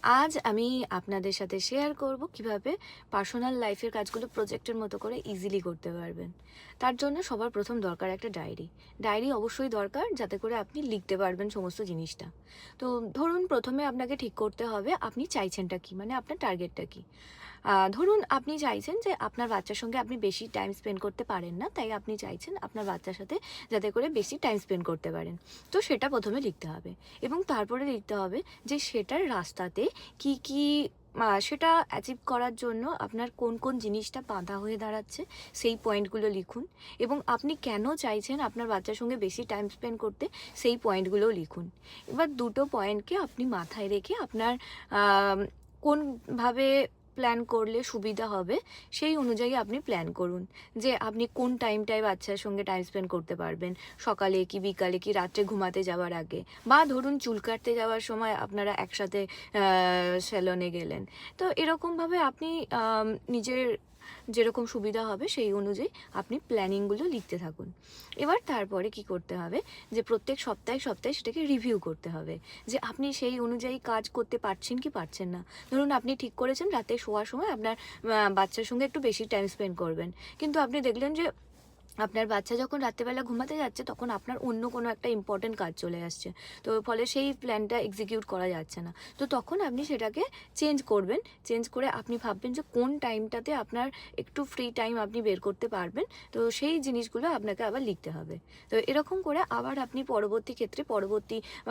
আজ আমি আপনাদের সাথে শেয়ার করব কিভাবে পার্সোনাল লাইফের কাজগুলো প্রজেক্টের মতো করে ইজিলি করতে পারবেন। তার জন্য সবার প্রথম দরকার একটা ডায়েরি। ডায়েরি অবশ্যই দরকার, যাতে করে আপনি লিখতে পারবেন সমস্ত জিনিসটা। তো ধরুন প্রথমে আপনাকে ঠিক করতে হবে আপনি চাইছেনটা কী, মানে আপনার টার্গেটটা কী। ধরুন আপনি চাইছেন যে আপনার বাচ্চার সঙ্গে আপনি বেশি টাইম স্পেন্ড করতে পারেন না, তাই আপনি চাইছেন আপনার বাচ্চার সাথে যাতে করে বেশি টাইম স্পেন্ড করতে পারেন। তো সেটা প্রথমে লিখতে হবে এবং তারপরে লিখতে হবে যে সেটার রাস্তাতে কি কি সেটা অ্যাচিভ করার জন্য আপনার কোন কোন জিনিসটা বাধা হয়ে দাঁড়াচ্ছে, সেই পয়েন্টগুলো লিখুন। এবং আপনি কেন চাইছেন আপনার বাচ্চার সঙ্গে বেশি টাইম স্পেন্ড করতে, সেই পয়েন্টগুলোও লিখুন। এবার দুটো পয়েন্টকে আপনি মাথায় রেখে আপনার কোনভাবে প্ল্যান করলে সুবিধা হবে সেই অনুযায়ী আপনি প্ল্যান করুন। যে আপনি কোন টাইমটায় বাচ্চার সঙ্গে টাইম স্পেন্ড করতে পারবেন, সকালে কি বিকালে কি রাত্রে ঘুমাতে যাওয়ার আগে, বা ধরুন চুল কাটতে যাওয়ার সময় আপনারা একসাথে স্যালনে গেলেন। তো এরকমভাবে আপনি নিজের যেরকম সুবিধা হবে সেই অনুযায়ী আপনি প্ল্যানিংগুলো লিখতে থাকুন। এবার তারপরে কি করতে হবে, যে প্রত্যেক সপ্তাহে সপ্তাহে সেটাকে রিভিউ করতে হবে যে আপনি সেই অনুযায়ী কাজ করতে পারছেন কি পারছেন না। ধরুন আপনি ঠিক করেছেন রাতে শোয়ার সময় আপনার বাচ্চার সঙ্গে একটু বেশি টাইম স্পেন্ড করবেন, কিন্তু আপনি দেখলেন যে আপনার বাচ্চা যখন রাত্রেবেলা ঘুমাতে যাচ্ছে তখন আপনার অন্য কোনো একটা ইম্পর্টেন্ট কাজ চলে আসছে। তো ফলে সেই প্ল্যানটা এক্সিকিউট করা যাচ্ছে না। তো তখন আপনি সেটাকে চেঞ্জ করবেন। চেঞ্জ করে আপনি ভাববেন যে কোন টাইমটাতে আপনার একটু ফ্রি টাইম আপনি বের করতে পারবেন। তো সেই জিনিসগুলো আপনাকে আবার লিখতে হবে। তো এরকম করে আবার আপনি পরবর্তী ক্ষেত্রে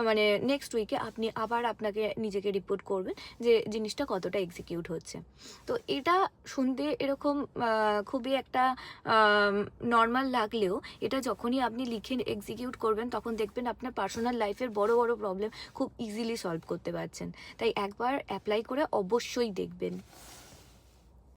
মানে নেক্সট উইকে আপনি আবার আপনাকে নিজেকে রিপোর্ট করবেন যে জিনিসটা কতটা এক্সিকিউট হচ্ছে। তো এটা শুনতে এরকম খুবই একটা নর্মাল লাগলেও এটা যখনই আপনি লিখে এক্সিকিউট করবেন তখন দেখবেন আপনার পার্সোনাল লাইফের বড় বড় প্রবলেম খুব ইজিলি সলভ করতে পারছেন। তাই একবার অ্যাপ্লাই করে অবশ্যই দেখবেন।